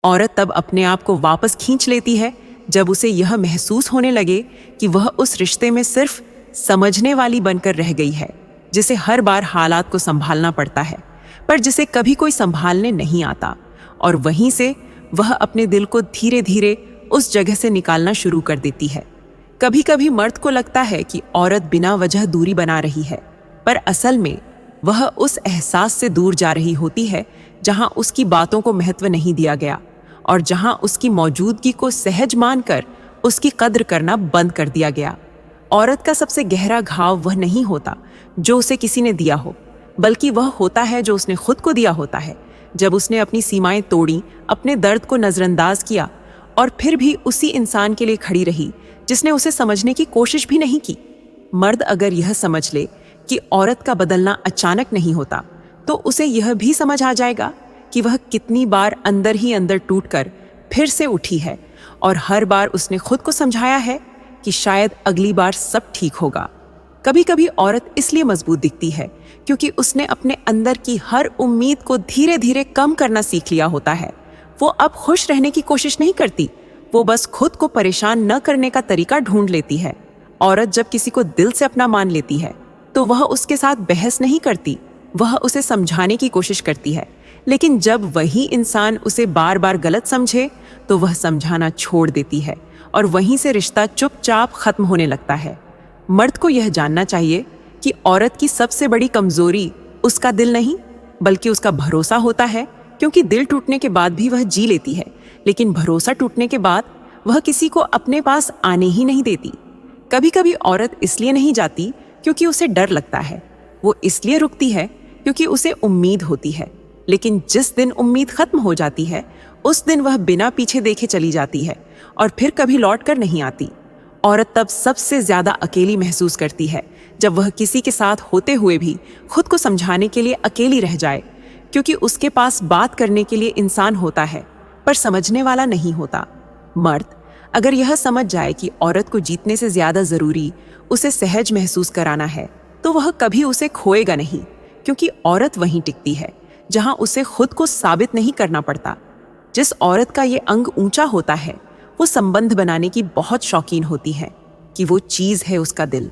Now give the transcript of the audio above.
औरत तब अपने आप को वापस खींच लेती है जब उसे यह महसूस होने लगे कि वह उस रिश्ते में सिर्फ समझने वाली बनकर रह गई है, जिसे हर बार हालात को संभालना पड़ता है पर जिसे कभी कोई संभालने नहीं आता। और वहीं से वह अपने दिल को धीरे धीरे उस जगह से निकालना शुरू कर देती है। कभी कभी मर्द को लगता है कि औरत बिना वजह दूरी बना रही है, पर असल में वह उस एहसास से दूर जा रही होती है जहां उसकी बातों को महत्व नहीं दिया गया और जहां उसकी मौजूदगी को सहज मानकर उसकी कद्र करना बंद कर दिया गया। औरत का सबसे गहरा घाव वह नहीं होता जो उसे किसी ने दिया हो, बल्कि वह होता है जो उसने खुद को दिया होता है। जब उसने अपनी सीमाएं तोड़ी, अपने दर्द को नजरअंदाज किया और फिर भी उसी इंसान के लिए खड़ी रही जिसने उसे समझने की कोशिश भी नहीं की। मर्द अगर यह समझ ले कि औरत का बदलना अचानक नहीं होता, तो उसे यह भी समझ आ जाएगा कि वह कितनी बार अंदर ही अंदर टूटकर फिर से उठी है और हर बार उसने खुद को समझाया है कि शायद अगली बार सब ठीक होगा। कभी कभी औरत इसलिए मजबूत दिखती है क्योंकि उसने अपने अंदर की हर उम्मीद को धीरे धीरे कम करना सीख लिया होता है। वो अब खुश रहने की कोशिश नहीं करती, वो बस खुद को परेशान न करने का तरीका ढूंढ लेती है। औरत जब किसी को दिल से अपना मान लेती है तो वह उसके साथ बहस नहीं करती, वह उसे समझाने की कोशिश करती है। लेकिन जब वही इंसान उसे बार बार गलत समझे तो वह समझाना छोड़ देती है और वहीं से रिश्ता चुपचाप खत्म होने लगता है। मर्द को यह जानना चाहिए कि औरत की सबसे बड़ी कमजोरी उसका दिल नहीं बल्कि उसका भरोसा होता है, क्योंकि दिल टूटने के बाद भी वह जी लेती है, लेकिन भरोसा टूटने के बाद वह किसी को अपने पास आने ही नहीं देती। कभी कभी औरत इसलिए नहीं जाती क्योंकि उसे डर लगता है, वो इसलिए रुकती है क्योंकि उसे उम्मीद होती है। लेकिन जिस दिन उम्मीद खत्म हो जाती है उस दिन वह बिना पीछे देखे चली जाती है और फिर कभी लौट कर नहीं आती। औरत तब सबसे ज्यादा अकेली महसूस करती है जब वह किसी के साथ होते हुए भी खुद को समझाने के लिए अकेली रह जाए, क्योंकि उसके पास बात करने के लिए इंसान होता है पर समझने वाला नहीं होता। मर्द अगर यह समझ जाए कि औरत को जीतने से ज्यादा जरूरी उसे सहज महसूस कराना है, तो वह कभी उसे खोएगा नहीं, क्योंकि औरत वहीं टिकती है जहां उसे खुद को साबित नहीं करना पड़ता। जिस औरत का ये अंग ऊंचा होता है वो संबंध बनाने की बहुत शौकीन होती है कि वो चीज है उसका दिल।